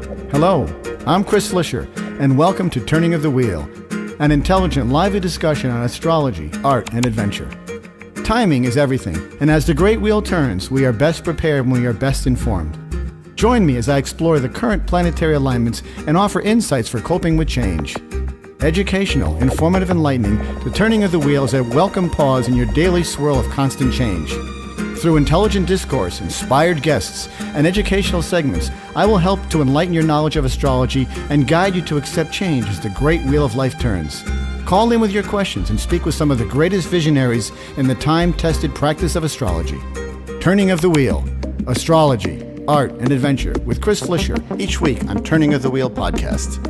Hello, I'm Chris Flisher, and welcome to Turning of the Wheel, an intelligent, lively discussion on astrology, art, and adventure. Timing is everything, and as the great wheel turns, we are best prepared when we are best informed. Join me as I explore the current planetary alignments and offer insights for coping with change. Educational, informative, enlightening, the Turning of the Wheel is a welcome pause in your daily swirl of constant change. Through intelligent discourse, inspired guests, and educational segments, I will help to enlighten your knowledge of astrology and guide you to accept change as the great wheel of life turns. Call in with your questions and speak with some of the greatest visionaries in the time-tested practice of astrology. Turning of the Wheel, Astrology, Art, and Adventure with Chris Flisher, each week on Turning of the Wheel podcast.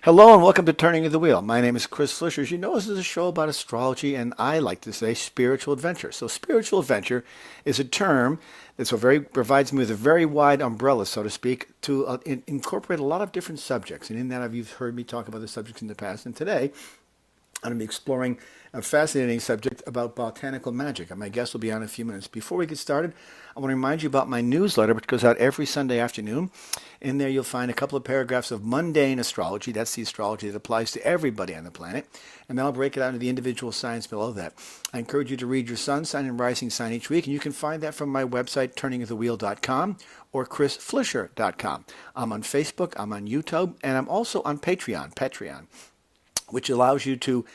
Hello and welcome to Turning of the Wheel. My name is Chris Flisher. As you know, this is a show about astrology and I like to say spiritual adventure. So spiritual adventure is a term that provides me with a very wide umbrella, so to speak, to incorporate a lot of different subjects. And in that, you've heard me talk about the subjects in the past. And today, I'm going to be exploring a fascinating subject about botanical magic. And my guest will be on in a few minutes. Before we get started, I want to remind you about my newsletter, which goes out every Sunday afternoon. In there, you'll find a couple of paragraphs of mundane astrology. That's the astrology that applies to everybody on the planet. And then I'll break it out into the individual signs below that. I encourage you to read your sun sign and rising sign each week. And you can find that from my website, turningofthewheel.com or chrisflisher.com. I'm on Facebook, I'm on YouTube, and I'm also on Patreon, which allows you to,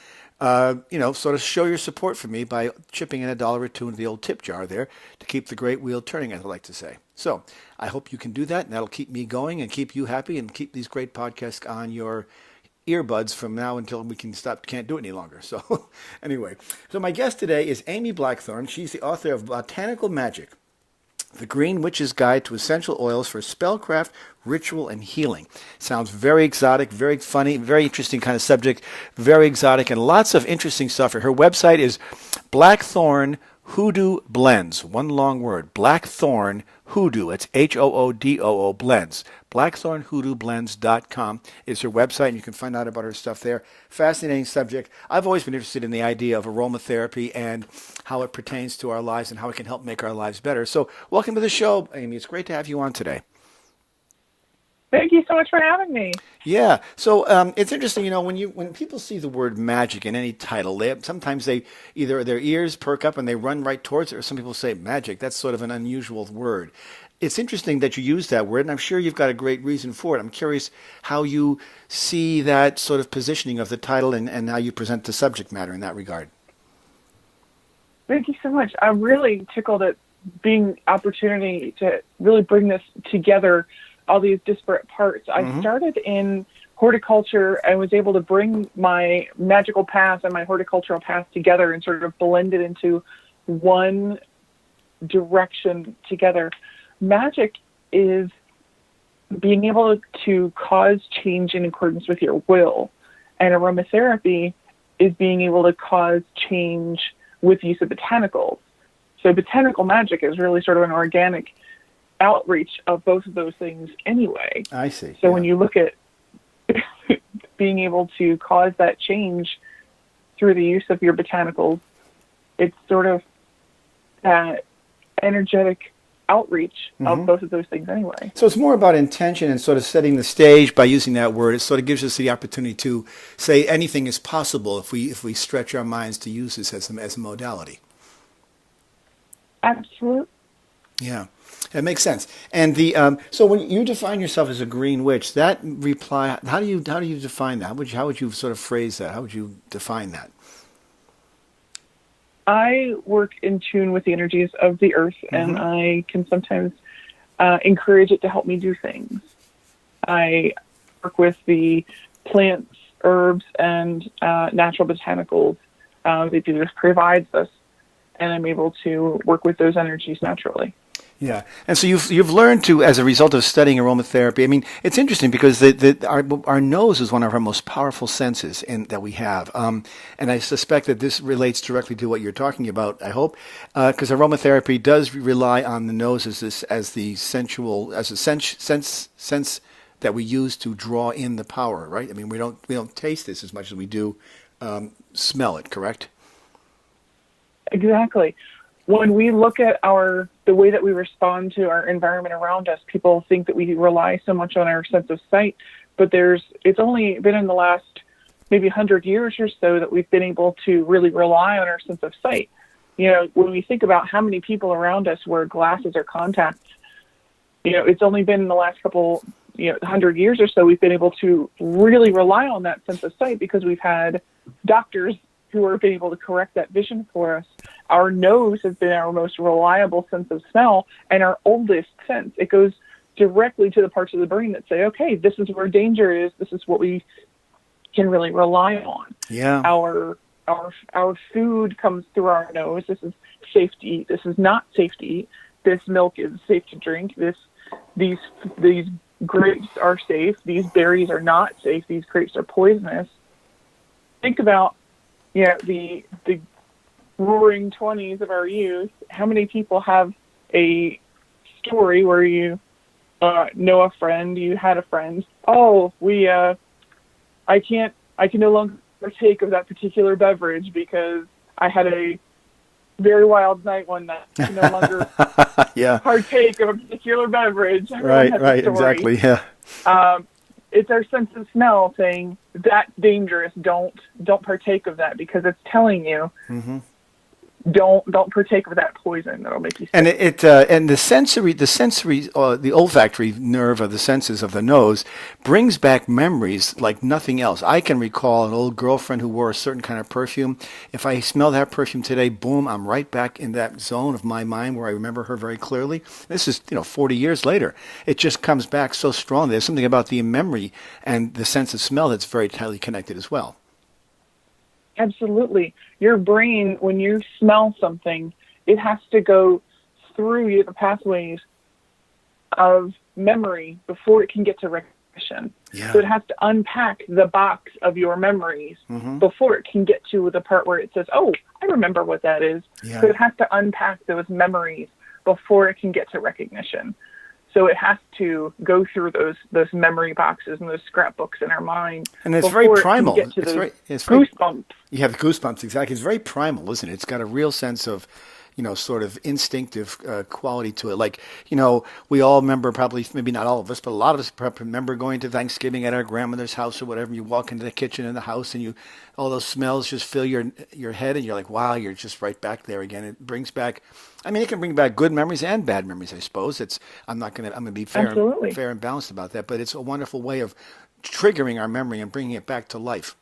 sort of show your support for me by chipping in $1 or $2 into the old tip jar there to keep the great wheel turning, as I like to say. So I hope you can do that, and that'll keep me going and keep you happy and keep these great podcasts on your earbuds from now until we can't do it any longer. So anyway, so my guest today is Amy Blackthorn. She's the author of Botanical Magic, The Green Witch's Guide to Essential Oils for Spellcraft, Ritual, and Healing. Sounds very exotic, very funny, very interesting kind of subject, very exotic, and lots of interesting stuff. Her website is Blackthorn Hoodoo Blends. One long word, Blackthorn Hoodoo. It's Hoodoo Blends. BlackthornHoodooBlends.com is her website, and you can find out about her stuff there. Fascinating subject. I've always been interested in the idea of aromatherapy and how it pertains to our lives and how it can help make our lives better. So welcome to the show, Amy. It's great to have you on today. Thank you so much for having me. Yeah. So it's interesting, when people see the word magic in any title, sometimes either their ears perk up and they run right towards it, or some people say magic. That's sort of an unusual word. It's interesting that you use that word, and I'm sure you've got a great reason for it. I'm curious how you see that sort of positioning of the title and how you present the subject matter in that regard. Thank you so much. I'm really tickled at being opportunity to really bring this together, all these disparate parts. I started in horticulture and was able to bring my magical past and my horticultural past together and sort of blend it into one direction together. Magic is being able to cause change in accordance with your will, and aromatherapy is being able to cause change with use of botanicals. So botanical magic is really sort of an organic outreach of both of those things anyway. I see. So when you look at being able to cause that change through the use of your botanicals, it's sort of that energetic outreach of both of those things anyway. So it's more about intention and sort of setting the stage by using that word. It sort of gives us the opportunity to say anything is possible if we stretch our minds to use this as a modality. Absolutely. Yeah, that makes sense. And so when you define yourself as a green witch, how do you define that? How would you sort of phrase that? How would you define that? I work in tune with the energies of the earth, and I can sometimes encourage it to help me do things. I work with the plants, herbs, and natural botanicals that just provides us, and I'm able to work with those energies naturally. Yeah, and so you've learned to, as a result of studying aromatherapy. I mean, it's interesting because our nose is one of our most powerful senses that we have, and I suspect that this relates directly to what you're talking about. I hope, because aromatherapy does rely on the nose as the sense that we use to draw in the power. Right? I mean, we don't taste this as much as we do smell it. Correct? Exactly. When we look at the way that we respond to our environment around us, people think that we rely so much on our sense of sight, but it's only been in the last maybe 100 years or so that we've been able to really rely on our sense of sight. When we think about how many people around us wear glasses or contacts, it's only been in the last couple, 100 years or so we've been able to really rely on that sense of sight because we've had doctors who are able to correct that vision for us. Our nose has been our most reliable sense of smell and our oldest sense. It goes directly to the parts of the brain that say, okay, this is where danger is. This is what we can really rely on. Yeah. Our food comes through our nose. This is safe to eat. This is not safe to eat. This milk is safe to drink. These grapes are safe. These berries are not safe. These grapes are poisonous. Think about the roaring 20s of our youth. How many people have a story where you know a friend, you had a friend, I can no longer partake of that particular beverage because I had a very wild night one night. I can no longer partake of a particular beverage. Right, exactly, yeah. It's our sense of smell saying that's dangerous. Don't partake of that because it's telling you don't partake of that poison that'll make you sick. And and the olfactory nerve of the senses of the nose brings back memories like nothing else. I can recall an old girlfriend who wore a certain kind of perfume. If I smell that perfume today, boom, I'm right back in that zone of my mind where I remember her very clearly. This is 40 years later. It just comes back so strong. There's something about the memory and the sense of smell that's very tightly connected as well. Absolutely. Your brain, when you smell something, it has to go through the pathways of memory before it can get to recognition. Yeah. So it has to unpack the box of your memories before it can get to the part where it says, oh, I remember what that is. Yeah. So it has to unpack those memories before it can get to recognition. So it has to go through those memory boxes and those scrapbooks in our mind. And it's very primal. It's goosebumps. You have goosebumps, exactly. It's very primal, isn't it? It's got a real sense of, sort of instinctive quality to it. Like, we all remember, probably, maybe not all of us, but a lot of us remember going to Thanksgiving at our grandmother's house or whatever. And you walk into the kitchen in the house and all those smells just fill your head and you're like, wow, you're just right back there again. It brings back, it can bring back good memories and bad memories, I suppose. I'm going to be fair and balanced about that, but it's a wonderful way of triggering our memory and bringing it back to life.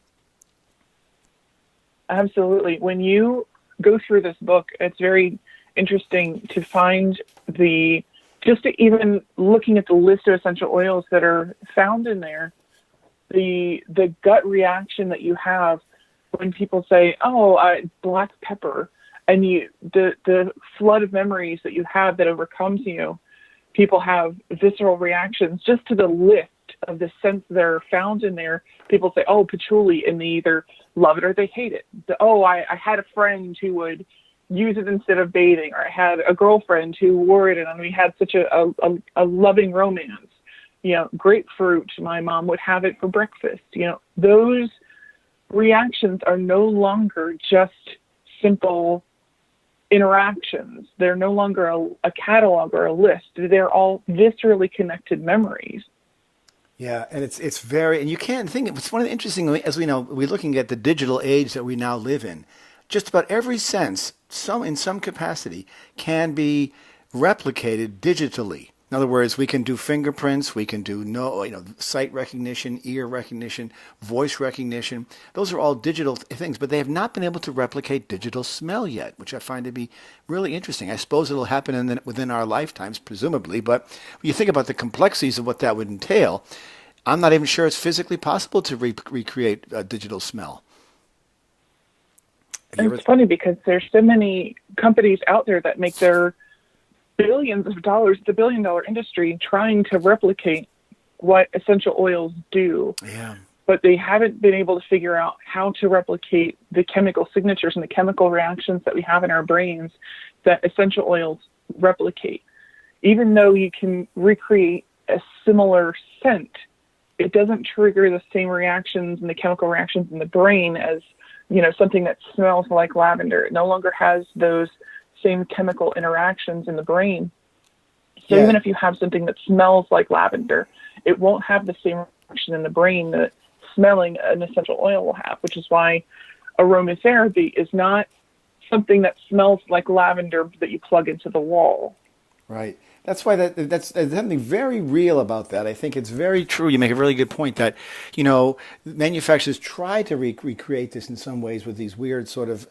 Absolutely. When you go through this book, it's very interesting to find even looking at the list of essential oils that are found in there, the gut reaction that you have when people say, black pepper, and the flood of memories that you have that overcomes you. People have visceral reactions just to the list of the scents that are found in there. People say, patchouli, and they either love it or they hate it. I had a friend who would use it instead of bathing, or I had a girlfriend who wore it and we had such a loving romance. Grapefruit, my mom would have it for breakfast. Those reactions are no longer just simple interactions. They're no longer a catalog or a list. They're all viscerally connected memories. Yeah, and it's very, and you can't think, it's one of the interesting, as we know, we're looking at the digital age that we now live in. Just about every sense, in some capacity, can be replicated digitally. In other words, we can do fingerprints, we can do sight recognition, ear recognition, voice recognition. Those are all digital things, but they have not been able to replicate digital smell yet, which I find to be really interesting. I suppose it'll happen within our lifetimes, presumably, but when you think about the complexities of what that would entail, I'm not even sure it's physically possible to recreate digital smell. It's funny because there's so many companies out there that make their billions of dollars, the billion-dollar industry, trying to replicate what essential oils do. Yeah. But they haven't been able to figure out how to replicate the chemical signatures and the chemical reactions that we have in our brains that essential oils replicate. Even though you can recreate a similar scent, it doesn't trigger the same reactions and the chemical reactions in the brain as something that smells like lavender. It no longer has those same chemical interactions in the brain. So even if you have something that smells like lavender, it won't have the same reaction in the brain that smelling an essential oil will have, which is why aromatherapy is not something that smells like lavender that you plug into the wall. Right. That's why that's there's something very real about that. I think it's very true. You make a really good point that, manufacturers try to recreate this in some ways with these weird sort of,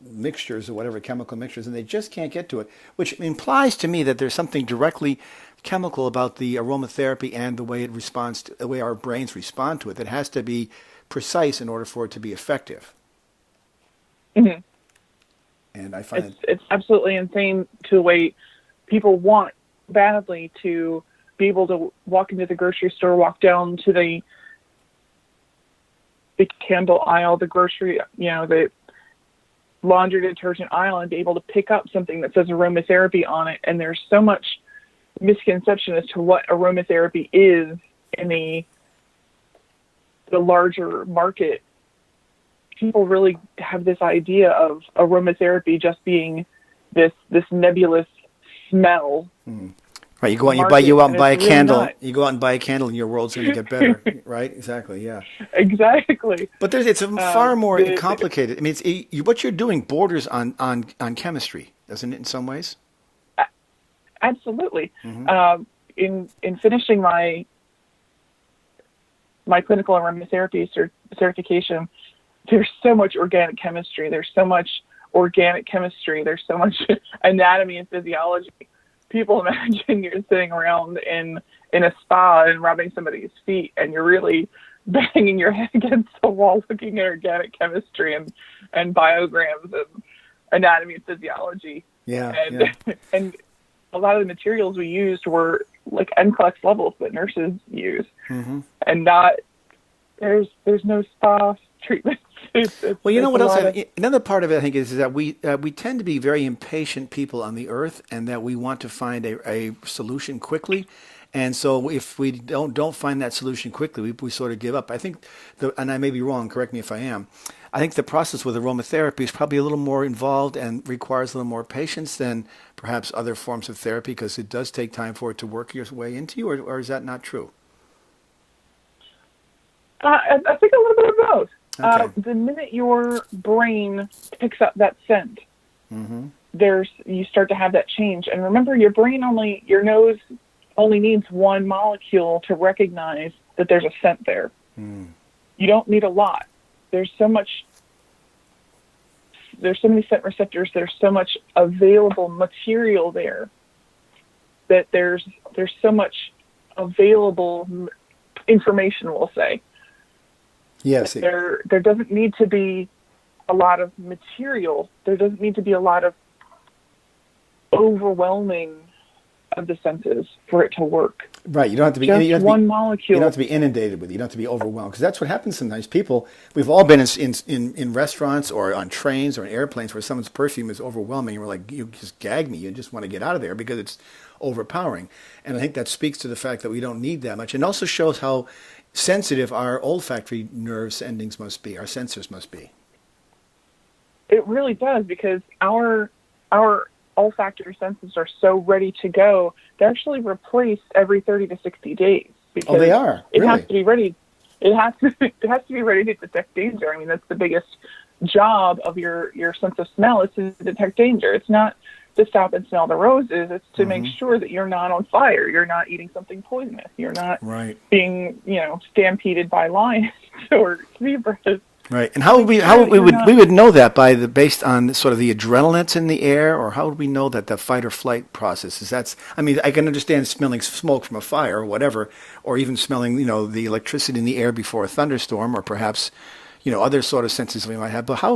mixtures or whatever, chemical mixtures, and they just can't get to it, which implies to me that there's something directly chemical about the aromatherapy and the way it responds to, the way our brains respond to it, that has to be precise in order for it to be effective. Mm-hmm. And I find it's absolutely insane to the way people want badly to be able to walk into the grocery store, walk down to the candle aisle, the grocery, the laundry detergent aisle, and be able to pick up something that says aromatherapy on it. And there's so much misconception as to what aromatherapy is in the larger market. People really have this idea of aromatherapy just being this nebulous smell. Right, you go out, and buy a candle. Not. You go out and buy a candle, and your world's going to get better. Right? Exactly. Yeah. Exactly. But it's far more complicated. I mean, what you're doing borders on chemistry, doesn't it? In some ways. Absolutely. Mm-hmm. In finishing my clinical aromatherapy certification, there's so much organic chemistry. There's so much organic chemistry. There's so much anatomy and physiology. People imagine you're sitting around in a spa and rubbing somebody's feet, and you're really banging your head against the wall looking at organic chemistry and biograms and anatomy and physiology. Yeah. And a lot of the materials we used were like NCLEX levels that nurses use, mm-hmm. and not there's no spa treatment. Well, you know what else? Another part of it, I think, is that we tend to be very impatient people on the earth, and that we want to find a solution quickly. And so, if we don't find that solution quickly, we sort of give up. I think, and I may be wrong. Correct me if I am. I think the process with aromatherapy is probably a little more involved and requires a little more patience than perhaps other forms of therapy, because it does take time for it to work its way into you. Or is that not true? I think a little bit of both. Okay. The minute your brain picks up that scent, mm-hmm. You start to have that change. And remember, your nose only needs one molecule to recognize that there's a scent there. Mm. You don't need a lot. There's so many scent receptors. There's so much available material there that there's so much available information, we'll say. Yes. There doesn't need to be a lot of material. There doesn't need to be a lot of overwhelming of the senses for it to work. Right. You don't have to be just one molecule. You don't have to be inundated with it. You don't have to be overwhelmed, because that's what happens sometimes. People, we've all been in restaurants or on trains or in airplanes where someone's perfume is overwhelming, and we're like, you just gag me. You just want to get out of there because it's overpowering. And I think that speaks to the fact that we don't need that much, and also shows how sensitive our olfactory nerves endings must be, our sensors must be. It really does, because our olfactory senses are so ready to go. They're actually replaced every 30 to 60 days. Oh, they are? It really? has to be ready. It has to be ready to detect danger. I mean, that's the biggest job of your sense of smell, is to detect danger. It's not to stop and smell the roses. It's to make sure that you're not on fire. You're not eating something poisonous. You're not being, stampeded by lions or zebras. Right. And how would we would know that based on sort of the adrenaline that's in the air, or how would we know that the fight or flight process is? I can understand smelling smoke from a fire or whatever, or even smelling, the electricity in the air before a thunderstorm, or perhaps, other sort of senses we might have. But how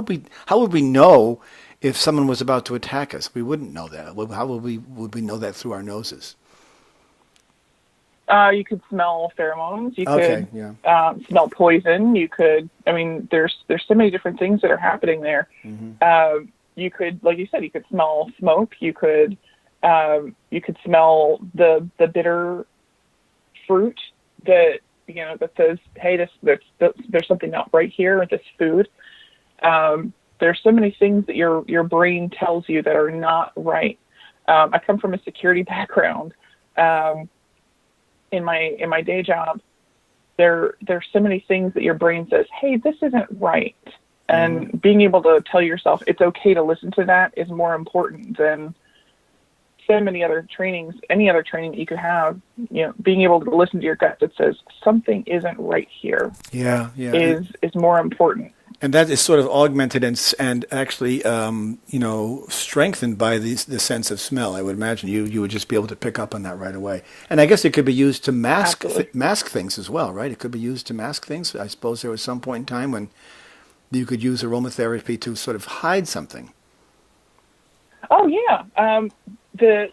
would we know if someone was about to attack us? We wouldn't know that. How would we know that through our noses? You could smell pheromones. You could smell poison. You could. I mean, there's so many different things that are happening there. Mm-hmm. You could, like you said, you could smell smoke. You could smell the bitter fruit that that says, hey, there's something not right here with this food. There's so many things that your brain tells you that are not right. I come from a security background. In my day job, there's so many things that your brain says, hey, this isn't right. And being able to tell yourself it's okay to listen to that is more important than so many other trainings, any other training that you could have. Being able to listen to your gut that says something isn't right here is more important. And that is sort of augmented and actually, strengthened by the sense of smell. I would imagine you would just be able to pick up on that right away. And I guess it could be used to mask things as well, right? It could be used to mask things. I suppose there was some point in time when you could use aromatherapy to sort of hide something. Oh yeah, the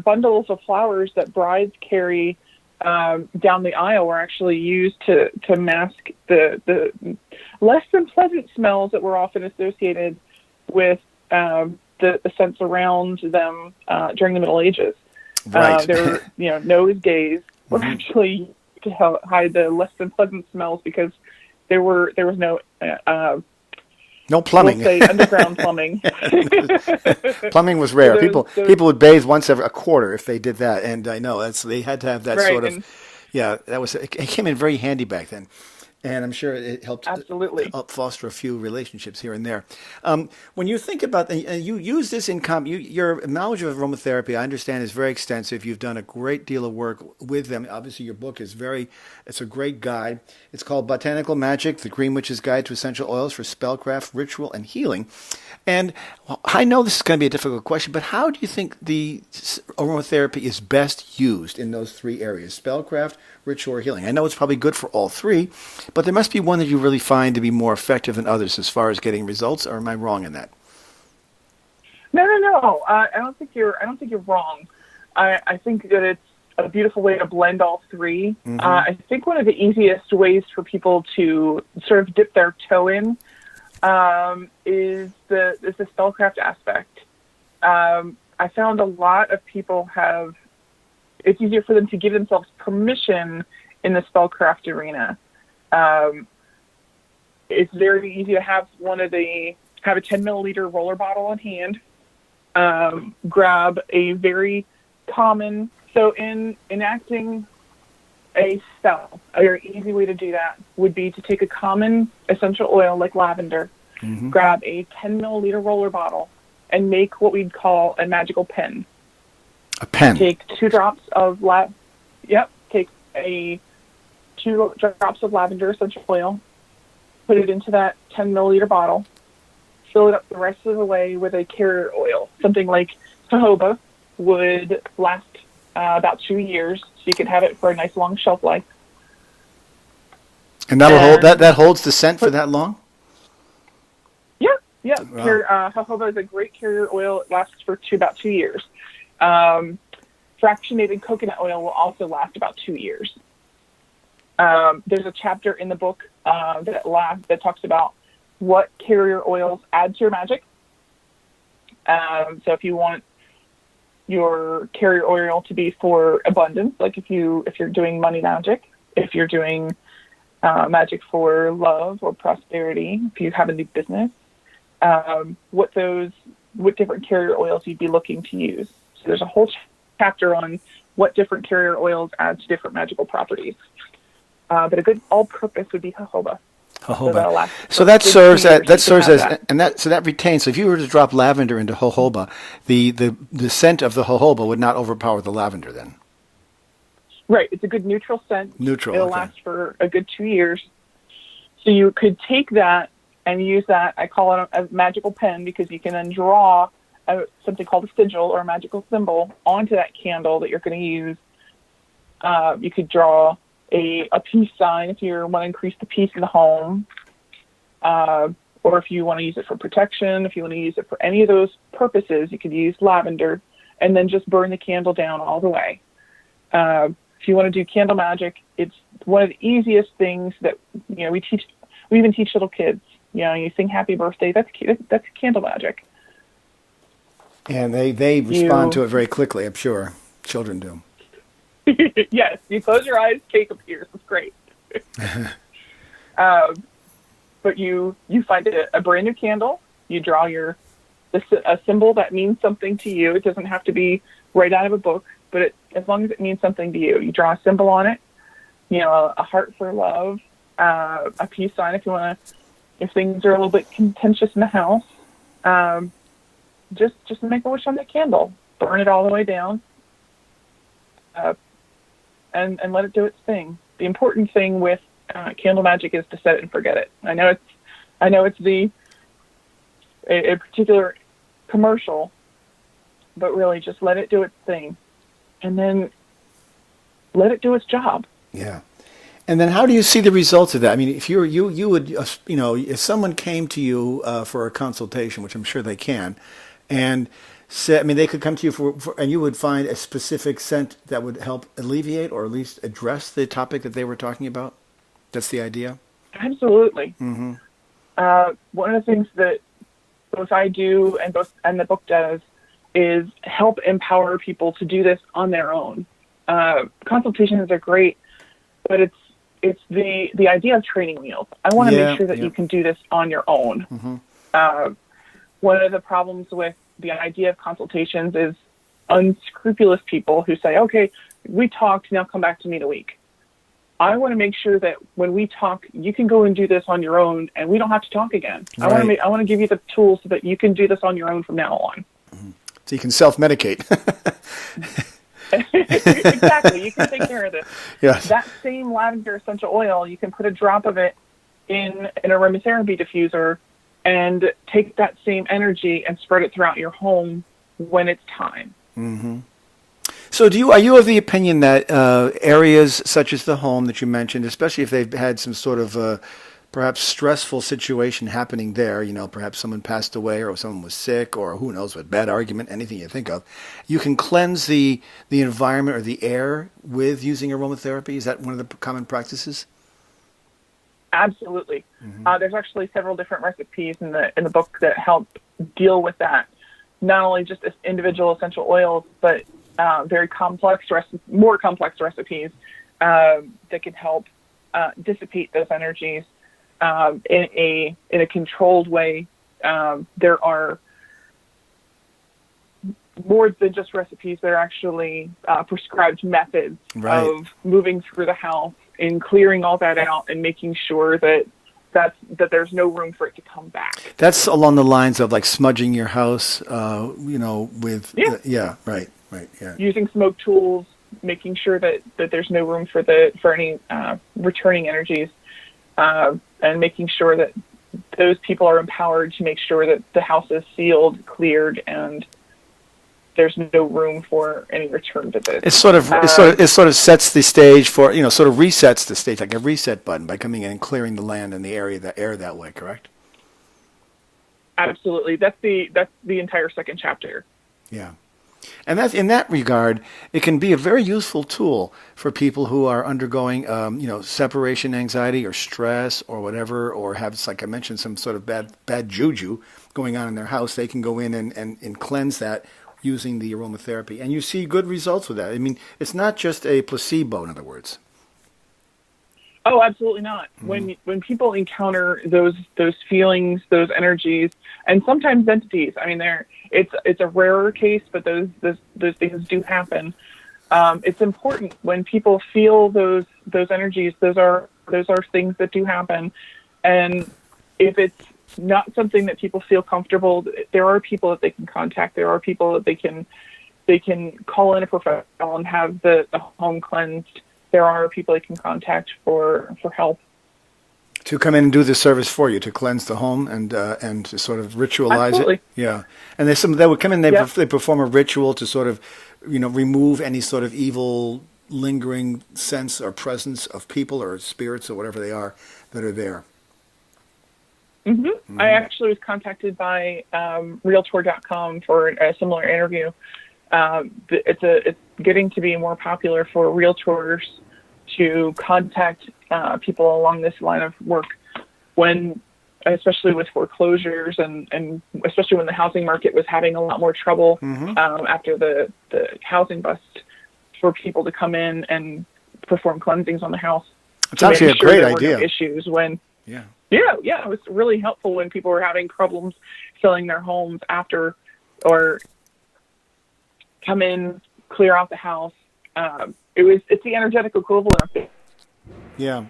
bundles of flowers that brides carry down the aisle were actually used to mask the less than pleasant smells that were often associated with the scents around them during the Middle Ages. Right. Nosegays were actually to hide the less than pleasant smells because there was no plumbing. We'll say underground plumbing. Plumbing was rare. People would bathe once every a quarter if they did that, and I know they had to have that sort of. It came in very handy back then, and I'm sure it helped foster a few relationships here and there. When you think about you use this in your knowledge of aromatherapy, I understand, is very extensive. You've done a great deal of work with them. Obviously, your book is it's a great guide. It's called Botanical Magic: The Green Witch's Guide to Essential Oils for Spellcraft, Ritual, and Healing. And I know this is going to be a difficult question, but how do you think the aromatherapy is best used in those three areas: spellcraft, ritual, or healing? I know it's probably good for all three, but there must be one that you really find to be more effective than others as far as getting results. Or am I wrong in that? No. I don't think you're wrong. I think that it's a beautiful way to blend all three. I think one of the easiest ways for people to sort of dip their toe in is the spellcraft aspect. I found a lot of people it's easier for them to give themselves permission in the spellcraft arena. It's very easy to have have a 10 milliliter roller bottle on hand, grab a very common, so in enacting a spell, a very easy way to do that would be to take a common essential oil like lavender, grab a 10 milliliter roller bottle, and make what we'd call a magical pen. A pen. Take 2 drops of Take 2 drops of lavender essential oil, put it into that 10 milliliter bottle, fill it up the rest of the way with a carrier oil. Something like jojoba would last about 2 years, so you could have it for a nice long shelf life. And that holds the scent for that long? Yeah. Wow. Jojoba is a great carrier oil. It lasts for about 2 years. Fractionated coconut oil will also last about 2 years. There's a chapter in the book that talks about what carrier oils add to your magic. So if you want your carrier oil to be for abundance, like if you're doing money magic, if you're doing magic for love or prosperity, if you have a new business, what different carrier oils you'd be looking to use. So there's a whole chapter on what different carrier oils add to different magical properties. But a good all-purpose would be jojoba. So that retains. So if you were to drop lavender into jojoba, the scent of the jojoba would not overpower the lavender then. Right. It's a good neutral scent. It'll last for a good 2 years. So you could take that and use that. I call it a magical pen because you can then draw something called a sigil or a magical symbol onto that candle that you're going to use. You could draw a peace sign if you want to increase the peace in the home, or if you want to use it for protection, if you want to use it for any of those purposes, you could use lavender and then just burn the candle down all the way. If you want to do candle magic, it's one of the easiest things that we even teach little kids. You sing happy birthday, that's candle magic. And they respond to it very quickly, I'm sure. Children do. Yes, you close your eyes, cake appears. It's great. but you find a brand new candle. You draw a symbol that means something to you. It doesn't have to be right out of a book, but as long as it means something to you, you draw a symbol on it. A heart for love, a peace sign if things are a little bit contentious in the house. Just make a wish on that candle. Burn it all the way down, and let it do its thing. The important thing with candle magic is to set it and forget it. I know it's a particular commercial, but really just let it do its thing, and then let it do its job. Yeah. And then how do you see the results of that? I mean, if you would, if someone came to you for a consultation, which I'm sure they can, and they could come to you and you would find a specific scent that would help alleviate or at least address the topic that they were talking about. That's the idea? Absolutely. Mm-hmm. One of the things that both I do and the book does is help empower people to do this on their own. Consultations are great, but it's the idea of training wheels. I want to make sure that you can do this on your own. Mm-hmm. One of the problems with the idea of consultations is unscrupulous people who say, okay, we talked, now come back to me in a week. I want to make sure that when we talk, you can go and do this on your own, and we don't have to talk again. Right. I want to give you the tools so that you can do this on your own from now on. Mm-hmm. So you can self-medicate. Exactly. You can take care of this. Yes. That same lavender essential oil, you can put a drop of it in an aromatherapy diffuser and take that same energy and spread it throughout your home when it's time. Mm-hmm. So are you of the opinion that areas such as the home that you mentioned, especially if they've had some sort of perhaps stressful situation happening there, perhaps someone passed away or someone was sick or who knows what, bad argument, anything you think of, you can cleanse the environment or the air with using aromatherapy? Is that one of the common practices? Absolutely. Mm-hmm. There's actually several different recipes in the book that help deal with that. Not only just as individual essential oils, but very more complex recipes that can help dissipate those energies in a controlled way. There are more than just recipes. They're actually prescribed methods of moving through the house and clearing all that out and making sure that there's no room for it to come back. That's along the lines of like smudging your house, with right. Yeah. Using smoke tools, making sure that there's no room for any returning energies, and making sure that those people are empowered to make sure that the house is sealed, cleared, and there's no room for any return visits. It sort of sets the stage for, sort of resets the stage, like a reset button by coming in and clearing the land and the air that way, correct? Absolutely. That's the entire second chapter. Yeah. And that's, in that regard, it can be a very useful tool for people who are undergoing, separation anxiety or stress or whatever, or have, like I mentioned, some sort of bad juju going on in their house. They can go in and cleanse that using the aromatherapy. And you see good results with that. I mean, it's not just a placebo, in other words. Oh, absolutely not. Mm-hmm. When people encounter those feelings, those energies, and sometimes entities, I mean, it's a rarer case, but those things do happen. It's important when people feel those energies. Those are things that do happen, and if it's not something that people feel comfortable, there are people that they can contact. There are people that they can call in a professional and have the home cleansed. There are people they can contact for help. To come in and do the service for you, to cleanse the home and to sort of ritualize Absolutely. it. Yeah. And they would come in, they perform a ritual to sort of, remove any sort of evil lingering sense or presence of people or spirits or whatever they are that are there. Mm-hmm. Mm-hmm. I actually was contacted by Realtor.com for a similar interview. It's getting to be more popular for realtors to contact people along this line of work, especially with foreclosures and especially when the housing market was having a lot more trouble after the housing bust, for people to come in and perform cleansings on the house. It's actually a great idea. Issues when Yeah, it was really helpful when people were having problems selling their homes after, or come in, clear out the house. It's the energetic equivalent of it. Yeah.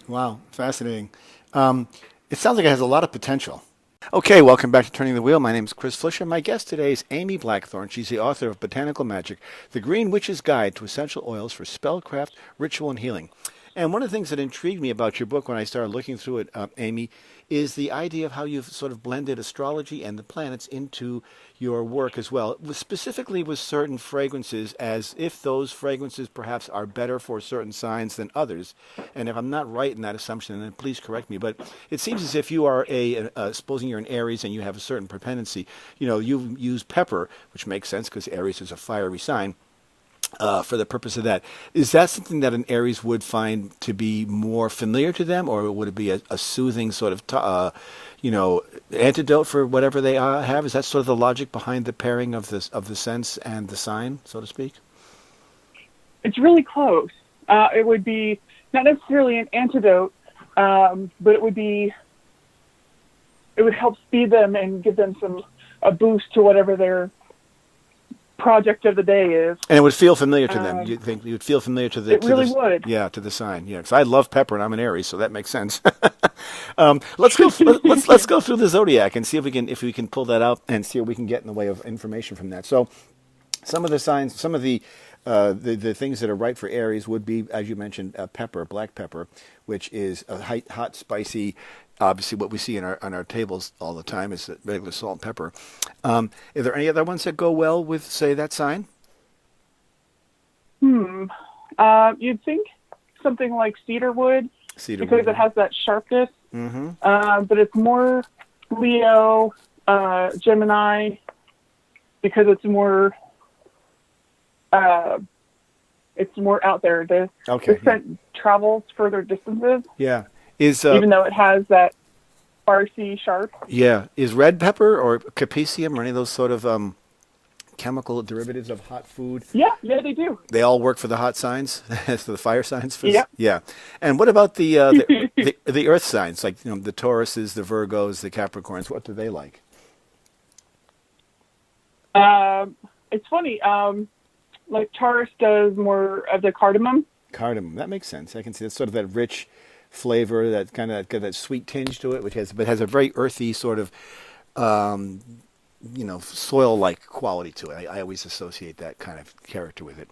Wow. Fascinating. Um, it sounds like it has a lot of potential. Okay, welcome back to Turning the Wheel. My name is Chris Flisher. My guest today is Amy Blackthorn. She's the author of Botanical Magic, The Green Witch's Guide to Essential Oils for Spellcraft, Ritual, and Healing. And one of the things that intrigued me about your book when I started looking through it, Amy, is the idea of how you've sort of blended astrology and the planets into your work as well, specifically with certain fragrances, as if those fragrances perhaps are better for certain signs than others. And if I'm not right in that assumption, then please correct me. But it seems as if you are supposing you're an Aries and you have a certain propensity. You use pepper, which makes sense because Aries is a fiery sign. For the purpose of that. Is that something that an Aries would find to be more familiar to them, or would it be a soothing sort of, antidote for whatever they have? Is that sort of the logic behind the pairing of the sense and the sign, so to speak? It's really close. It would be not necessarily an antidote, but it would help speed them and give them a boost to whatever their project of the day is. And it would feel familiar to them. You think you would feel familiar to the? It really would. Yeah, to the sign. Yeah, because I love pepper and I'm an Aries, so that makes sense. Let's go. Let's go through the zodiac and see if we can pull that out and see what we can get in the way of information from that. So, some of the signs, some of the things that are right for Aries would be, as you mentioned, pepper, black pepper, which is a hot, spicy. Obviously, what we see on our tables all the time is regular salt and pepper. Are there any other ones that go well with, say, that sign? You'd think something like cedarwood, because it has that sharpness. Mm-hmm. But it's more Leo, Gemini, because it's more out there. The scent travels further distances. Yeah. Even though it has that Farsi sharp. Yeah. Is red pepper or capsicum or any of those sort of chemical derivatives of hot food? Yeah, they do. They all work for the hot signs, for the fire signs? Yeah. Yeah. And what about the earth signs, like the Tauruses, the Virgos, the Capricorns? What do they like? It's funny. Like Taurus does more of the cardamom. Cardamom. That makes sense. I can see it's sort of that rich flavor, that kind of got that sweet tinge to it, which has a very earthy sort of, soil-like quality to it. I always associate that kind of character with it.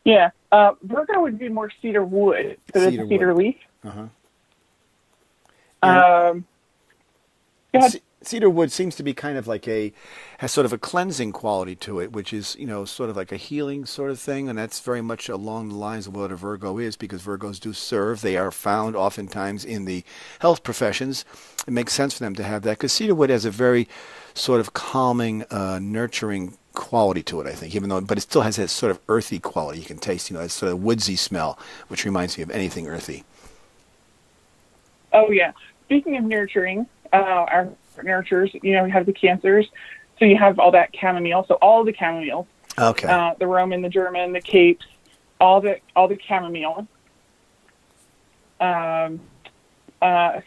Yeah, Virgo would be more cedar wood, because it's cedar leaf. Cedar wood seems to be kind of like has sort of a cleansing quality to it, which is, sort of like a healing sort of thing. And that's very much along the lines of what a Virgo is, because Virgos do serve. They are found oftentimes in the health professions. It makes sense for them to have that, because cedar wood has a very sort of calming, nurturing quality to it, I think, but it still has that sort of earthy quality. You can taste, that sort of woodsy smell, which reminds me of anything earthy. Oh, yeah. Speaking of nurturing, our nurtures, you have the Cancers, so you have all that chamomile. So all the chamomile, okay, the Roman, the German, the Capes, all the chamomile.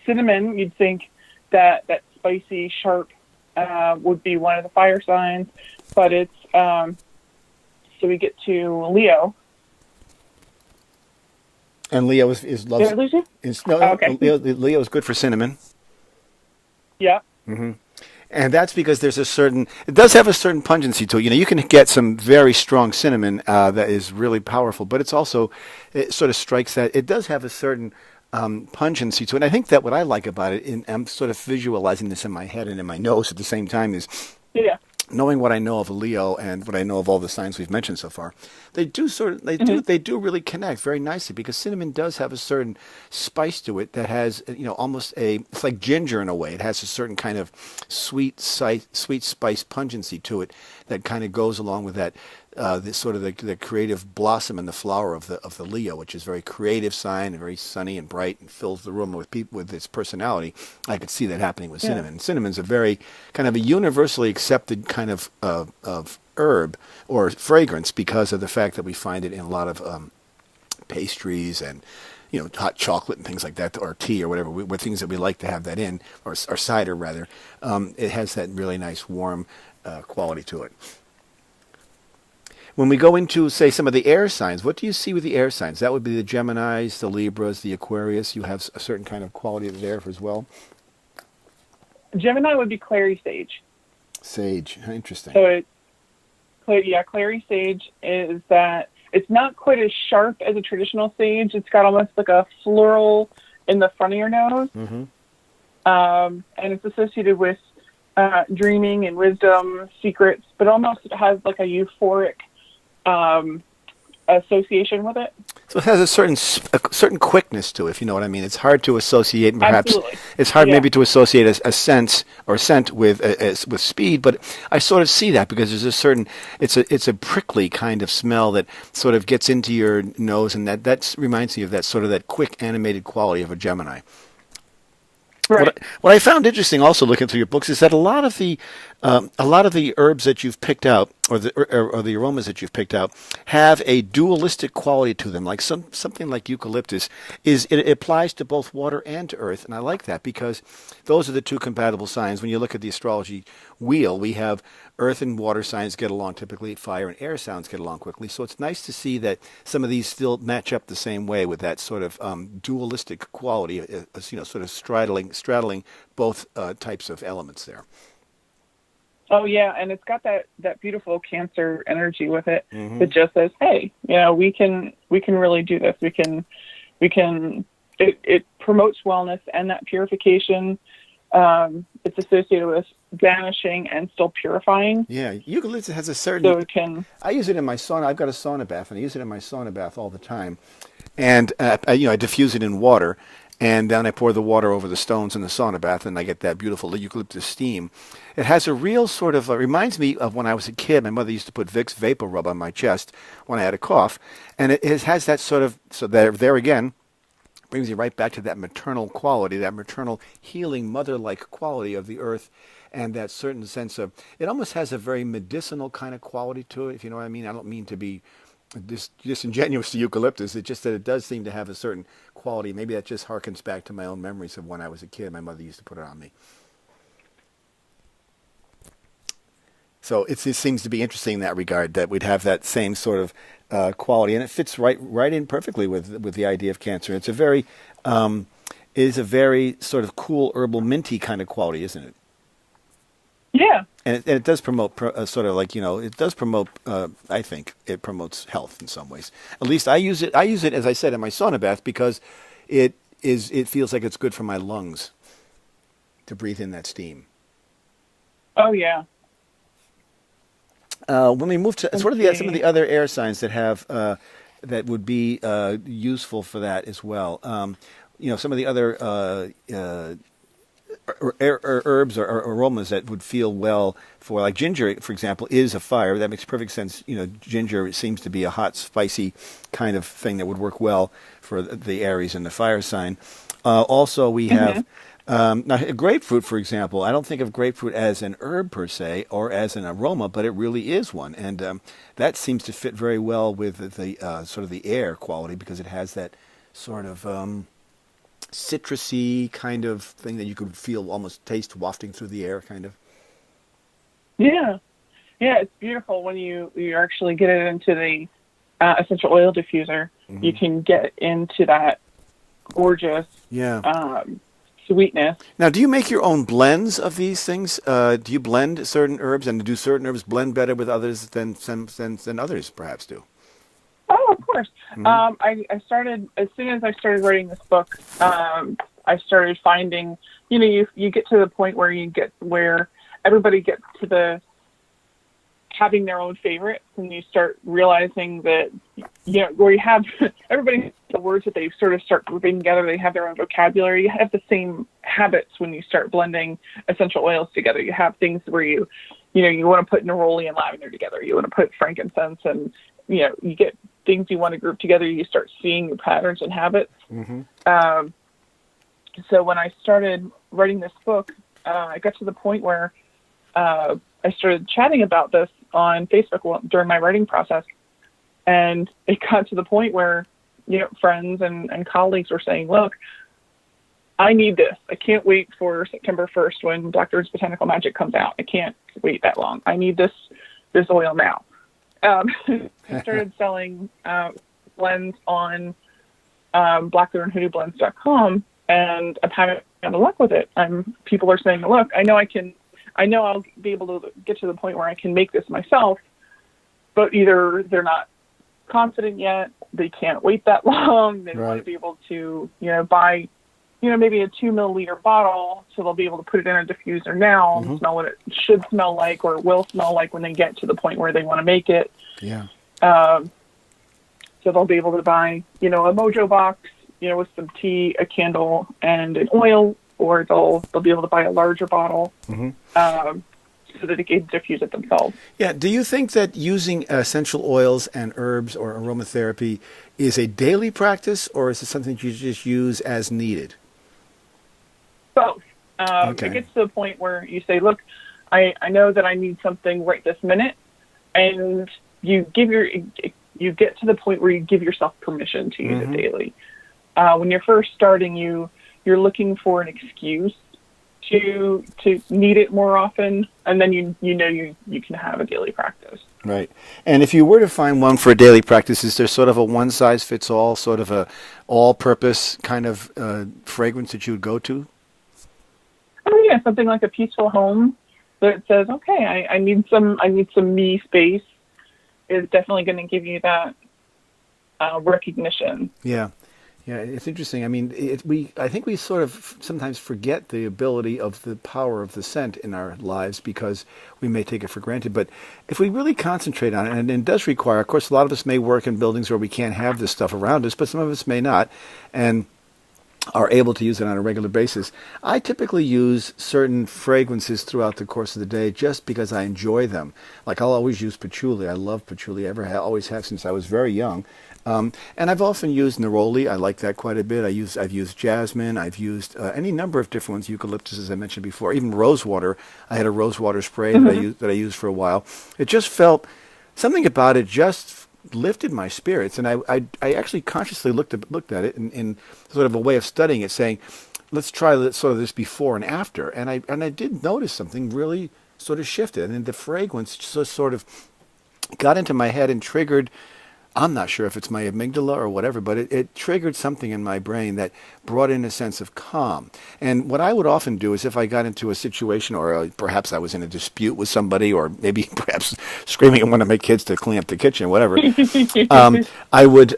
Cinnamon, you'd think that spicy, sharp would be one of the fire signs, but it's so we get to Leo. And Leo loves. Did I lose you? Okay. Leo is good for cinnamon. Yeah. Mm-hmm. And that's because it does have a certain pungency to it. You can get some very strong cinnamon that is really powerful, but it sort of strikes that. It does have a certain pungency to it. And I think that what I like about it, and I'm sort of visualizing this in my head and in my nose at the same time, is knowing what I know of a Leo and what I know of all the signs we've mentioned so far. They do really connect very nicely, because cinnamon does have a certain spice to it that has, almost it's like ginger in a way. It has a certain kind of sweet spice pungency to it that kind of goes along with that, this sort of the creative blossom and the flower of the Leo, which is a very creative sign and very sunny and bright and fills the room with people with its personality. I could see that happening with cinnamon. Cinnamon's a very kind of a universally accepted kind of herb or fragrance, because of the fact that we find it in a lot of pastries and hot chocolate and things like that, or tea or whatever, things that we like to have that in, or cider rather. It has that really nice warm quality to it. When we go into, say, some of the air signs, what do you see with the air signs? That would be the Geminis, the Libras, the Aquarius. You have a certain kind of quality there as well. Gemini would be clary sage. Sage, interesting. So clary sage is that it's not quite as sharp as a traditional sage. It's got almost like a floral in the front of your nose. Mm-hmm. And it's associated with dreaming and wisdom, secrets, but almost it has like a euphoric association with it. So it has a certain quickness to it, if you know what I mean. It's hard to associate, perhaps. Absolutely. It's hard maybe to associate a sense or scent with speed, but I sort of see that because there's a certain, it's a prickly kind of smell that sort of gets into your nose, and that reminds me of that sort of that quick animated quality of a Gemini. Right. What I found interesting, also looking through your books, is that a lot of the herbs that you've picked out, or the aromas that you've picked out, have a dualistic quality to them. Like something like eucalyptus it applies to both water and to earth, and I like that because those are the two compatible signs. When you look at the astrology wheel, we have earth and water signs get along typically, fire and air signs get along quickly. So it's nice to see that some of these still match up the same way with that sort of dualistic quality, sort of straddling both types of elements there. Oh yeah, and it's got that beautiful Cancer energy with it. Mm-hmm. That just says, hey, we can really do this. We can. It promotes wellness and that purification. It's associated with vanishing and still purifying. Yeah, eucalyptus has a certain. So it can. I use it in my sauna. I've got a sauna bath, and I use it in my sauna bath all the time. And I diffuse it in water, and then I pour the water over the stones in the sauna bath, and I get that beautiful eucalyptus steam. It has a real sort of reminds me of when I was a kid. My mother used to put Vicks Vapor Rub on my chest when I had a cough, and it has that sort of there again. Brings you right back to that maternal quality, that maternal healing, mother-like quality of the earth, and that certain sense of, it almost has a very medicinal kind of quality to it, if you know what I mean. I don't mean to be disingenuous to eucalyptus. It's just that it does seem to have a certain quality. Maybe that just harkens back to my own memories of when I was a kid. My mother used to put it on me. So it seems to be interesting in that regard that we'd have that same sort of quality, and it fits right in perfectly with the idea of Cancer. It's a very sort of cool herbal minty kind of quality, isn't it? Yeah. And it does promote sort of like it does promote. I think it promotes health in some ways. At least I use it. I use it, as I said, in my sauna bath because it feels like it's good for my lungs to breathe in that steam. Oh yeah. When we move to some of the other air signs that have that would be useful for that as well. Some of the other herbs or aromas that would feel well for, like ginger, for example, is a fire. That makes perfect sense. Ginger seems to be a hot, spicy kind of thing that would work well for the Aries and the fire sign. Also, we have. Now, grapefruit, for example, I don't think of grapefruit as an herb per se or as an aroma, but it really is one. And that seems to fit very well with the sort of the air quality because it has that sort of citrusy kind of thing that you could feel, almost taste wafting through the air, kind of. Yeah. Yeah, it's beautiful when you actually get it into the essential oil diffuser. Mm-hmm. You can get into that gorgeous sweetness. Now, do you make your own blends of these things? Do you blend certain herbs, and do certain herbs blend better with others than others perhaps do? Oh, of course. Mm-hmm. I started, as soon as I started writing this book, I started finding, you get to the point where everybody gets to the having their own favorites, and you start realizing that, where you have everybody, the words that they sort of start grouping together, they have their own vocabulary. You have the same habits when you start blending essential oils together. You have things where you want to put neroli and lavender together. You want to put frankincense, and, you get things you want to group together. You start seeing your patterns and habits. Mm-hmm. So when I started writing this book, I got to the point where I started chatting about this on Facebook during my writing process. And it got to the point where friends and colleagues were saying, look, I need this. I can't wait for September 1st when Blackthorn's Botanical Magic comes out. I can't wait that long. I need this oil now. I started selling blends on blackthornhoodooblends.com, and I'm having luck with it. People are saying, look, I know I'll be able to get to the point where I can make this myself, but either they're not confident yet, they can't wait that long, they want to be able to, buy, maybe a 2 milliliter bottle, so they'll be able to put it in a diffuser now and smell what it should smell like or will smell like when they get to the point where they want to make it. Yeah. So they'll be able to buy, a Mojo box, with some tea, a candle, and an oil, or they'll be able to buy a larger bottle so that they can diffuse it themselves. Yeah. Do you think that using essential oils and herbs or aromatherapy is a daily practice, or is it something you just use as needed? Both. It gets to the point where you say, look, I know that I need something right this minute, and you get to the point where you give yourself permission to use it daily. When you're first starting, you're looking for an excuse to need it more often, and then you can have a daily practice. Right. And if you were to find one for a daily practice, is there sort of a one-size-fits-all, sort of a all-purpose kind of fragrance that you would go to? Oh yeah, something like a peaceful home that says, okay, I need some me space, is definitely going to give you that recognition. Yeah. Yeah, it's interesting. I mean, I think we sort of sometimes forget the ability of the power of the scent in our lives because we may take it for granted. But if we really concentrate on it, and it does require, of course, a lot of us may work in buildings where we can't have this stuff around us, but some of us may not, and are able to use it on a regular basis. I typically use certain fragrances throughout the course of the day just because I enjoy them. Like I'll always use patchouli. I love patchouli. Always have since I was very young. And I've often used neroli. I like that quite a bit. I've used jasmine. I've used any number of different ones. Eucalyptus, as I mentioned before. Even rosewater. I had a rosewater spray that I used for a while. It just felt something about it just lifted my spirits, and I actually consciously looked at it in sort of a way of studying it, saying, let's try sort of this before and after. And I did notice something really sort of shifted, and the fragrance just sort of got into my head and triggered. I'm not sure if it's my amygdala or whatever, but it triggered something in my brain that brought in a sense of calm. And what I would often do is if I got into a situation or perhaps I was in a dispute with somebody or maybe perhaps screaming at one of my kids to clean up the kitchen or whatever, I would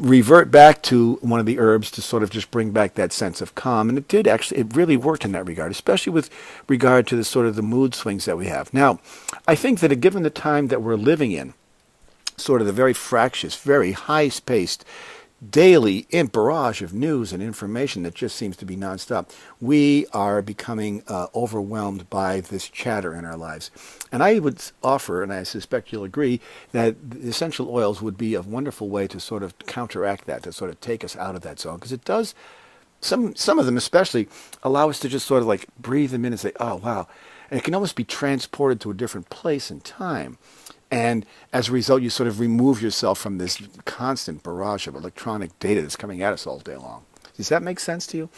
revert back to one of the herbs to sort of just bring back that sense of calm. And it really worked in that regard, especially with regard to the sort of the mood swings that we have. Now, I think that given the time that we're living in, sort of the very fractious, very high-paced, daily barrage of news and information that just seems to be nonstop, we are becoming overwhelmed by this chatter in our lives. And I would offer, and I suspect you'll agree, that the essential oils would be a wonderful way to sort of counteract that, to sort of take us out of that zone, because it does, some of them especially, allow us to just sort of like breathe them in and say, oh, wow. And it can almost be transported to a different place and time. And as a result, you sort of remove yourself from this constant barrage of electronic data that's coming at us all day long. Does that make sense to you?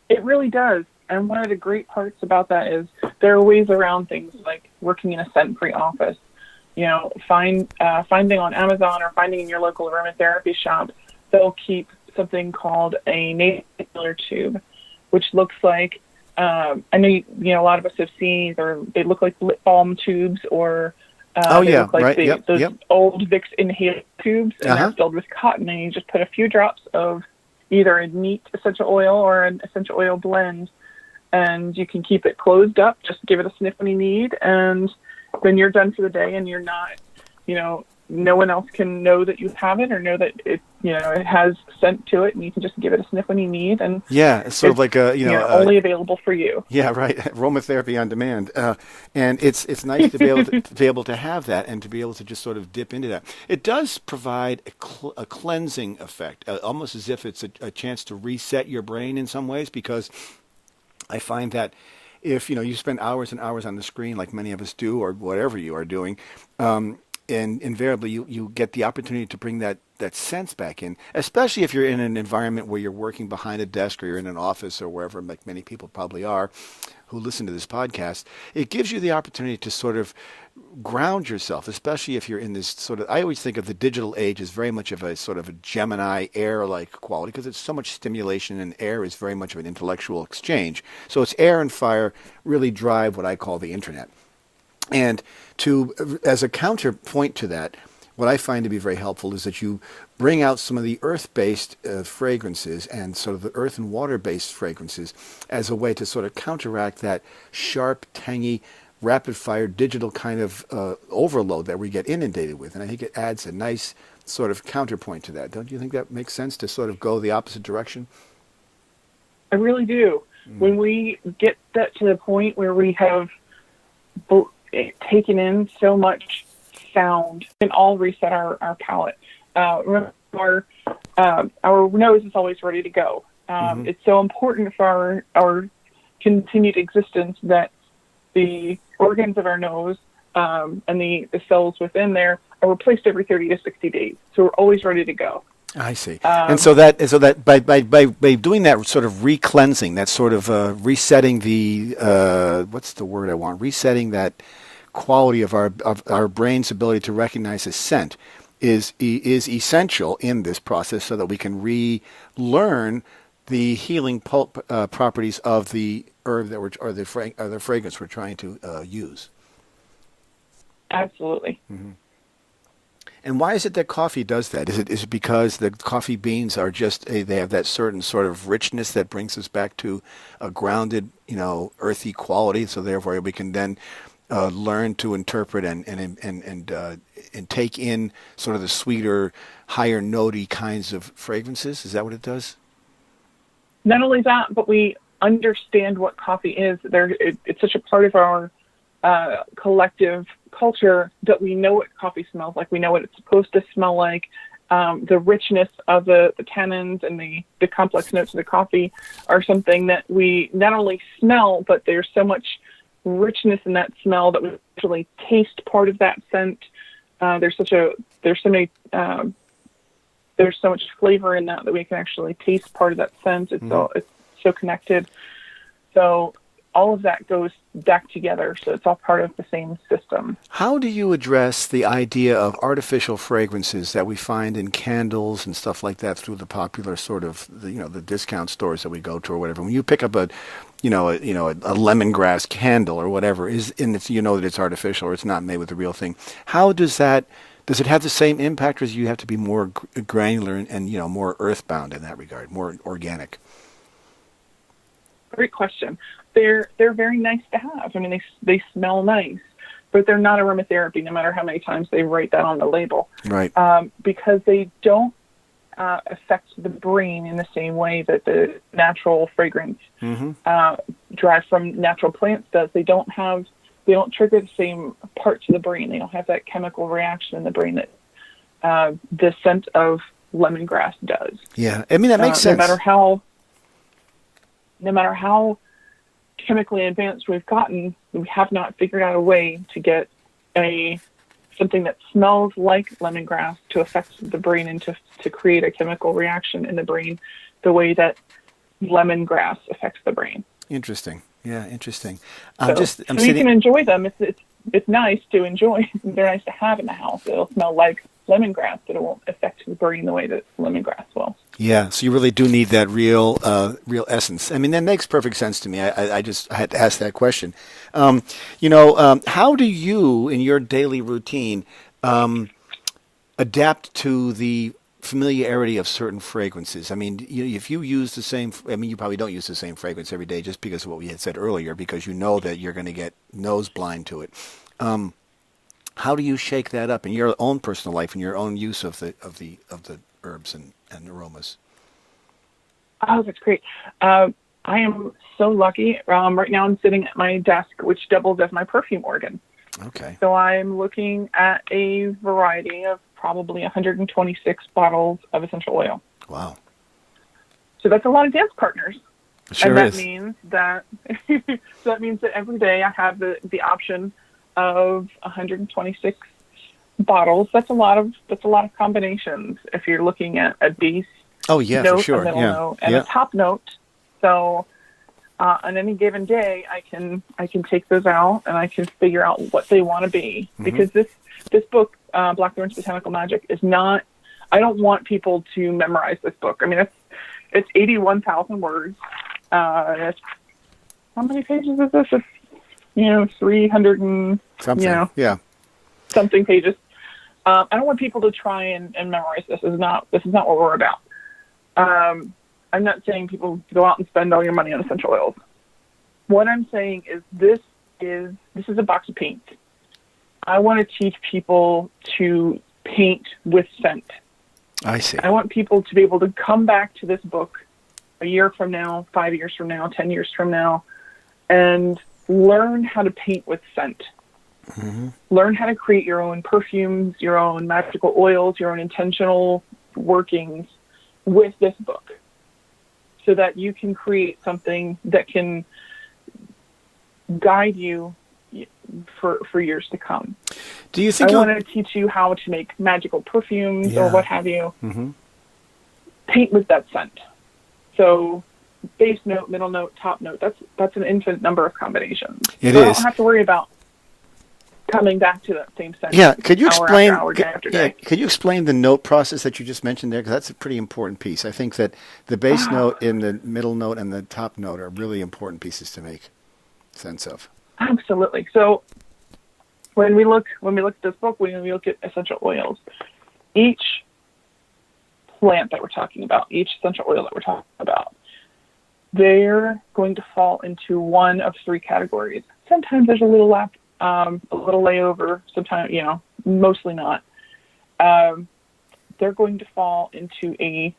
It really does. And one of the great parts about that is there are ways around things like working in a scent-free office. Finding on Amazon or finding in your local aromatherapy shop, they'll keep something called a nasal tube, which looks like, I know a lot of us have seen, or they look like lip balm tubes or look like right. those old Vicks inhaler tubes, and they're filled with cotton, and you just put a few drops of either a neat essential oil or an essential oil blend, and you can keep it closed up, just give it a sniff when you need, and then you're done for the day, and you're not, no one else can know that you have it or know that it, it has scent to it, and you can just give it a sniff when you need. And it's sort of like only available for you. Yeah, right. Aromatherapy on demand, and it's nice to be able to have that and to be able to just sort of dip into that. It does provide a cleansing effect, almost as if it's a chance to reset your brain in some ways, because I find that if you spend hours and hours on the screen like many of us do, or whatever you are doing. and invariably you get the opportunity to bring that sense back in, especially if you're in an environment where you're working behind a desk or you're in an office or wherever, like many people probably are who listen to this podcast. It gives you the opportunity to sort of ground yourself, especially if you're in this sort of, I always think of the digital age as very much of a sort of a Gemini air-like quality because it's so much stimulation, and air is very much of an intellectual exchange. So it's air and fire really drive what I call the internet. And as a counterpoint to that, what I find to be very helpful is that you bring out some of the earth-based fragrances and sort of the earth and water-based fragrances as a way to sort of counteract that sharp, tangy, rapid-fire digital kind of overload that we get inundated with. And I think it adds a nice sort of counterpoint to that. Don't you think that makes sense to sort of go the opposite direction? I really do. When we get that to the point where we have taken in so much sound, and all reset our palate. Remember, our nose is always ready to go. It's so important for our continued existence that the organs of our nose and the cells within there are replaced every 30 to 60 days. So we're always ready to go. I see. And so that by doing that sort of re-cleansing, that sort of resetting the what's the word I want? Resetting that quality of our brain's ability to recognize a scent is essential in this process, so that we can relearn the healing properties of the herb or the fragrance we're trying to use. Absolutely. Mm-hmm. And why is it that coffee does that? Is it because the coffee beans are just they have that certain sort of richness that brings us back to a grounded, earthy quality? So therefore, we can then learn to interpret and take in sort of the sweeter, higher notey kinds of fragrances. Is that what it does? Not only that, but we understand what coffee is. It's such a part of our collective culture that we know what coffee smells like. We know what it's supposed to smell like. The richness of the tannins and the complex notes of the coffee are something that we not only smell, but there's so much richness in that smell that we actually taste part of that scent. There's so much flavor in that we can actually taste part of that scent. It's so connected. So all of that goes back together, so it's all part of the same system. How do you address the idea of artificial fragrances that we find in candles and stuff like that through the popular sort of the discount stores that we go to or whatever? When you pick up a lemongrass candle or whatever, that it's artificial or it's not made with the real thing. How does it have the same impact, or do you have to be more granular and more earthbound in that regard, more organic? Great question. They're very nice to have. I mean, they smell nice, but they're not aromatherapy, no matter how many times they write that on the label. Right. Because they don't affect the brain in the same way that the natural fragrance derived from natural plants does. They don't trigger the same parts of the brain. They don't have that chemical reaction in the brain that the scent of lemongrass does. Yeah, I mean that makes sense. No matter how chemically advanced we've gotten, we have not figured out a way to get something that smells like lemongrass to affect the brain and to create a chemical reaction in the brain the way that lemongrass affects the brain. Interesting. Yeah, interesting. So you can enjoy them. It's nice to enjoy. They're nice to have in the house. It'll smell like lemongrass, but it won't affect the brain the way that lemongrass will. Yeah, so you really do need that real essence. I mean, that makes perfect sense to me. I had to ask that question. How do you, in your daily routine, adapt to the familiarity of certain fragrances? I mean, if you use you probably don't use the same fragrance every day just because of what we had said earlier, because you know that you're going to get nose blind to it. How do you shake that up in your own personal life and your own use of the herbs and aromas? Oh, that's great. I am so lucky. Right now I'm sitting at my desk, which doubles as my perfume organ. Okay. So I'm looking at a variety of probably 126 bottles of essential oil. Wow. So that's a lot of dance partners. Sure and is. That means that every day I have the option of 126 bottles. That's a lot of combinations. If you're looking at a base Oh yeah, for note, sure. a middle Yeah, note, and yeah. a top note. So on any given day, I can take those out and I can figure out what they want to be. Because this book, Blackthorn's Botanical Magic, is not. I don't want people to memorize this book. I mean, it's 81,000 words. How many pages is this? It's 300 and Something. Yeah. something pages. I don't want people to try and memorize this. This is not what we're about. I'm not saying people go out and spend all your money on essential oils. What I'm saying is this is a box of paint. I want to teach people to paint with scent. I see. I want people to be able to come back to this book a year from now, 5 years from now, 10 years from now, and learn how to paint with scent. Mm-hmm. Learn how to create your own perfumes, your own magical oils, your own intentional workings with this book, so that you can create something that can guide you for years to come. Do you think I want to teach you how to make magical perfumes or what have you. Mm-hmm. Paint with that scent. So base note, middle note, top note, that's an infinite number of combinations. It so is. I don't have to worry about coming back to that same scent. Yeah, could you explain? Hour, day after day. Could you explain the note process that you just mentioned there? Because that's a pretty important piece. I think that the base note, and the middle note, and the top note are really important pieces to make sense of. Absolutely. So when we look at this book, when we look at essential oils, each plant that we're talking about, each essential oil that we're talking about, they're going to fall into one of three categories. Sometimes there's a little layover. Sometimes, mostly not. They're going to fall into a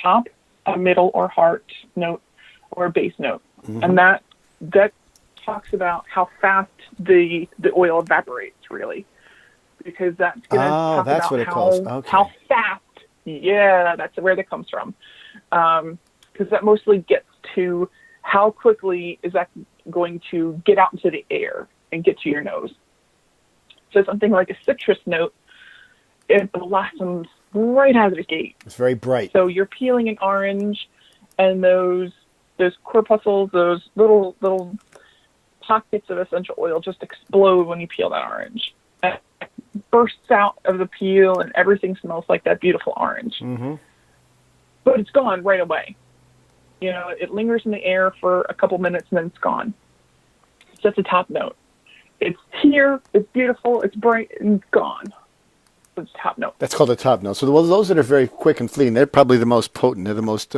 top, a middle or heart note, or a base note. Mm-hmm. And that talks about how fast the oil evaporates, really, because that's going to talk about how fast. Yeah, that's where that comes from, because that mostly gets to how quickly is that going to get out into the air and get to your nose. So something like a citrus note, it blossoms right out of the gate. It's very bright. So you're peeling an orange, and those corpuscles, those little pockets of essential oil just explode when you peel that orange. And it bursts out of the peel, and everything smells like that beautiful orange. Mm-hmm. But it's gone right away. It lingers in the air for a couple minutes, and then it's gone. So that's a top note. It's here, it's beautiful, it's bright, and it's gone. So it's top note. That's called a top note. So those that are very quick and fleeting, they're probably the most potent. They're the most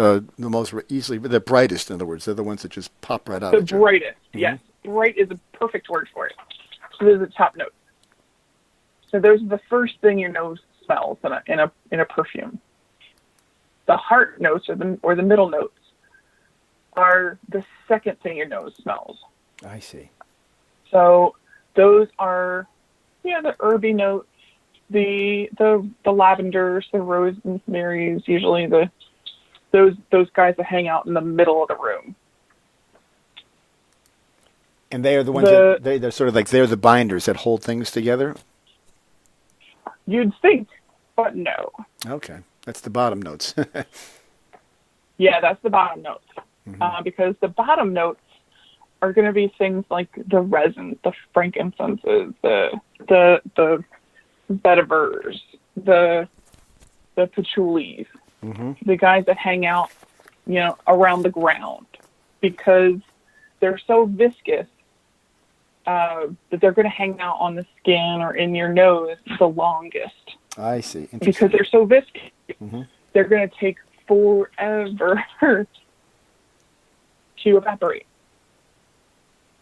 easily, the brightest, in other words. They're the ones that just pop right out. The brightest, yes. Bright is a perfect word for it. So there's a top note. So those are the first thing your nose smells in a perfume. The heart notes or the middle notes are the second thing your nose smells. I see. So those are, the herby notes, the lavenders, the rosemaries, usually those guys that hang out in the middle of the room. And they are the ones they're sort of like, they're the binders that hold things together? You'd think, but no. Okay. That's the bottom notes. Yeah, that's the bottom notes. Mm-hmm. Because the bottom notes are going to be things like the resins, the frankincenses, the vetivers, the patchoulis, mm-hmm. the guys that hang out, around the ground, because they're so viscous that they're going to hang out on the skin or in your nose the longest. I see. Because they're so viscous, mm-hmm. they're going to take forever to evaporate.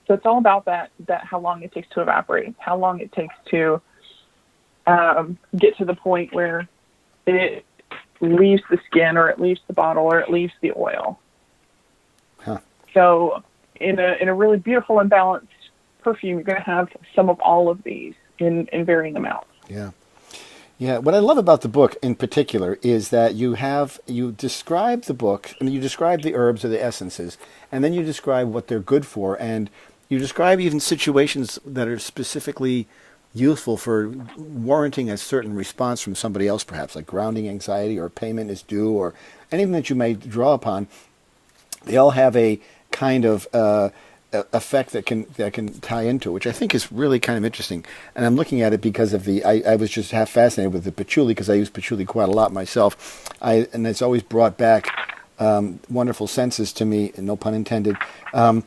So it's all about that how long it takes to evaporate, how long it takes to get to the point where it leaves the skin, or it leaves the bottle, or it leaves the oil. Huh. So in a really beautiful and balanced perfume, you're going to have some of all of these in varying amounts. Yeah. Yeah, what I love about the book in particular is that you describe the book, and you describe the herbs or the essences, and then you describe what they're good for, and you describe even situations that are specifically useful for warranting a certain response from somebody else, perhaps like grounding anxiety or payment is due or anything that you may draw upon. They all have a kind of effect that can tie into it, which I think is really kind of interesting. And I'm looking at it because of I was just half fascinated with the patchouli because I use patchouli quite a lot myself. And it's always brought back wonderful senses to me, no pun intended. And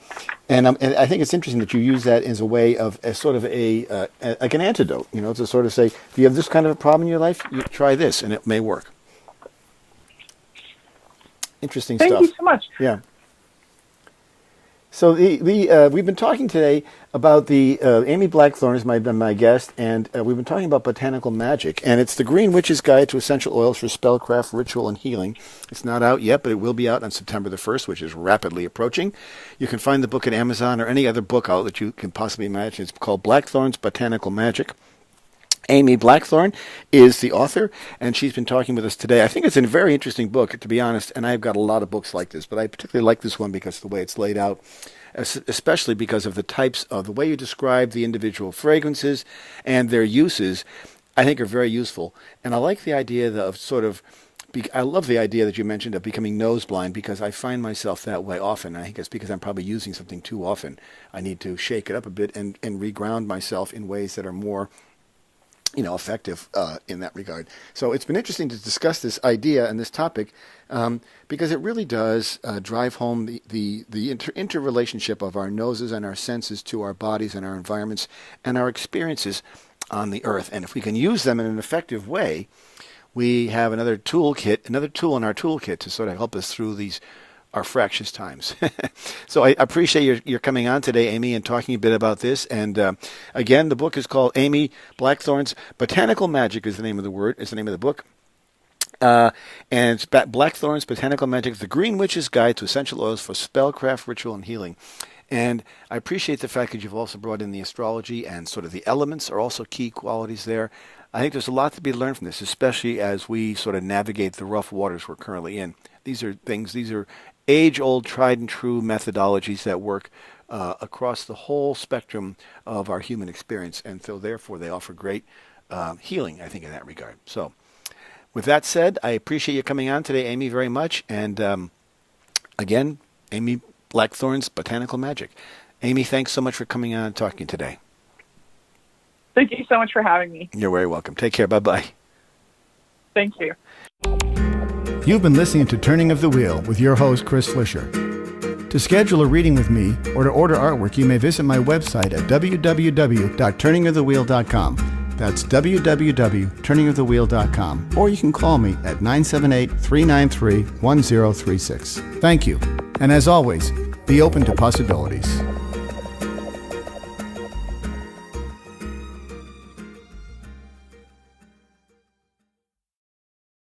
I think it's interesting that you use that as a way of as sort of like an antidote, to sort of say, if you have this kind of a problem in your life, you try this and it may work. Interesting stuff. Thank you so much. Yeah. So we've been talking today about Amy Blackthorn is my guest, and we've been talking about Botanical Magic, and it's the Green Witch's Guide to Essential Oils for Spellcraft, Ritual, and Healing. It's not out yet, but it will be out on September the 1st, which is rapidly approaching. You can find the book at Amazon or any other book outlet that you can possibly imagine. It's called Blackthorn's Botanical Magic. Amy Blackthorn is the author, and she's been talking with us today. I think it's a very interesting book, to be honest, and I've got a lot of books like this, but I particularly like this one because of the way it's laid out, especially because of the types of the way you describe the individual fragrances and their uses, I think are very useful. And I like the idea I love the idea that you mentioned of becoming nose blind because I find myself that way often. I think it's because I'm probably using something too often. I need to shake it up a bit and reground myself in ways that are more effective in that regard. So it's been interesting to discuss this idea and this topic because it really does drive home the interrelationship of our noses and our senses to our bodies and our environments and our experiences on the earth. And if we can use them in an effective way, we have another tool in our toolkit to sort of help us through our fractious times. So I appreciate your coming on today, Amy, and talking a bit about this. And again, the book is called Amy Blackthorn's Botanical Magic is the name of the book. And it's Blackthorn's Botanical Magic, The Green Witch's Guide to Essential Oils for Spellcraft, Ritual, and Healing. And I appreciate the fact that you've also brought in the astrology and sort of the elements are also key qualities there. I think there's a lot to be learned from this, especially as we sort of navigate the rough waters we're currently in. These are age-old, tried-and-true methodologies that work across the whole spectrum of our human experience, and so therefore they offer great healing, I think, in that regard. So with that said, I appreciate you coming on today, Amy, very much. And again, Amy Blackthorn's Botanical Magic. Amy, thanks so much for coming on and talking today. Thank you so much for having me. You're very welcome. Take care. Bye-bye. Thank you. You've been listening to Turning of the Wheel with your host, Chris Flisher. To schedule a reading with me or to order artwork, you may visit my website at www.turningofthewheel.com. That's www.turningofthewheel.com. Or you can call me at 978-393-1036. Thank you. And as always, be open to possibilities.